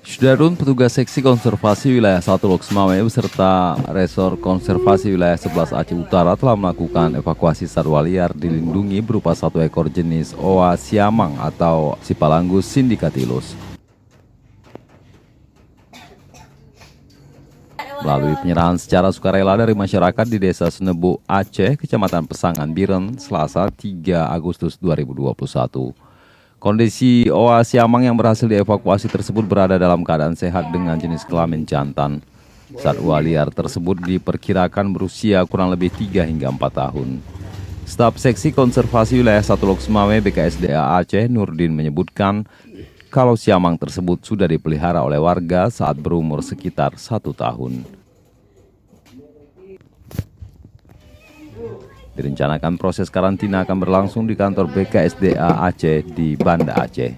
Sudarun, petugas seksi konservasi wilayah 1 Loksmawe beserta Resor Konservasi wilayah 11 Aceh Utara telah melakukan evakuasi satwa liar dilindungi berupa 1 ekor jenis oa siamang atau Sipalangus sindicatilus. Melalui penyerahan secara sukarela dari masyarakat di Desa Senebu, Aceh, Kecamatan Pesangan Biren, Selasa 3 Agustus 2021. Kondisi oa siamang yang berhasil dievakuasi tersebut berada dalam keadaan sehat dengan jenis kelamin jantan. Satwa liar tersebut diperkirakan berusia kurang lebih 3 hingga 4 tahun. Staf Seksi Konservasi Wilayah 1 Loksmawe BKSDA Aceh, Nurdin, menyebutkan kalau siamang tersebut sudah dipelihara oleh warga saat berumur sekitar 1 tahun. Direncanakan proses karantina akan berlangsung di kantor BKSDA Aceh di Banda Aceh.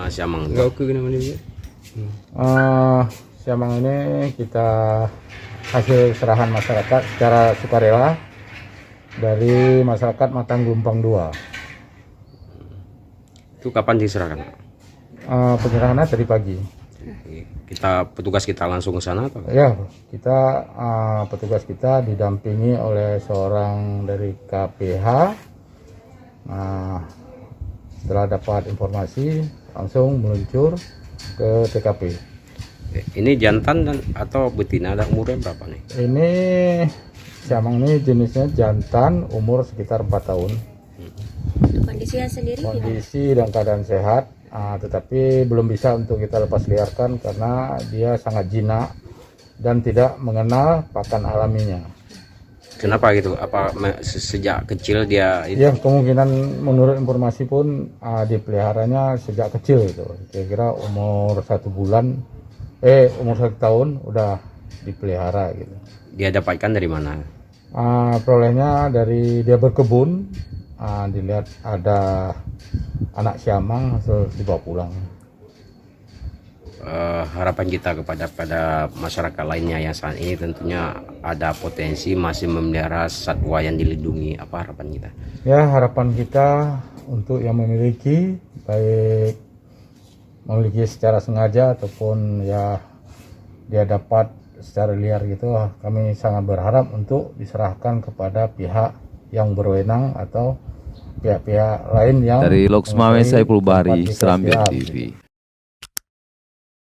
Siamang. Siamang ini kita hasil serahan masyarakat secara sukarela dari masyarakat Matang Gumpang 2. Itu kapan diserahkan? Penyerahannya tadi pagi. Petugas kita langsung ke sana atau? Ya, petugas kita didampingi oleh seorang dari KPH. Setelah dapat informasi langsung meluncur ke TKP. Ini jantan dan atau betina, ada umurnya berapa nih? Ini siamang ini jenisnya jantan, umur sekitar 4 tahun. Kondisinya sendiri Kondisi dan keadaan sehat, tetapi belum bisa untuk kita lepas liarkan karena dia sangat jinak dan tidak mengenal pakan alaminya. Kenapa gitu? Apa sejak kecil dia itu? Ya, kemungkinan menurut informasi pun dipeliharanya sejak kecil itu. Kira-kira umur 1 tahun udah dipelihara gitu. Dia dapatkan dari mana? Perolehnya dari dia berkebun. Dilihat ada anak siamang hasil dibawa pulang. Harapan kita kepada masyarakat lainnya yang saat ini tentunya ada potensi masih memelihara satwa yang dilindungi. Apa harapan kita? Ya, harapan kita untuk yang memiliki, baik memiliki secara sengaja ataupun ya dia dapat secara liar gitu, kami sangat berharap untuk diserahkan kepada pihak yang berwenang atau pihak-pihak lain yang Dari Loksmawe, Saiful Bahri, tempat Serambi BKSDA. TV.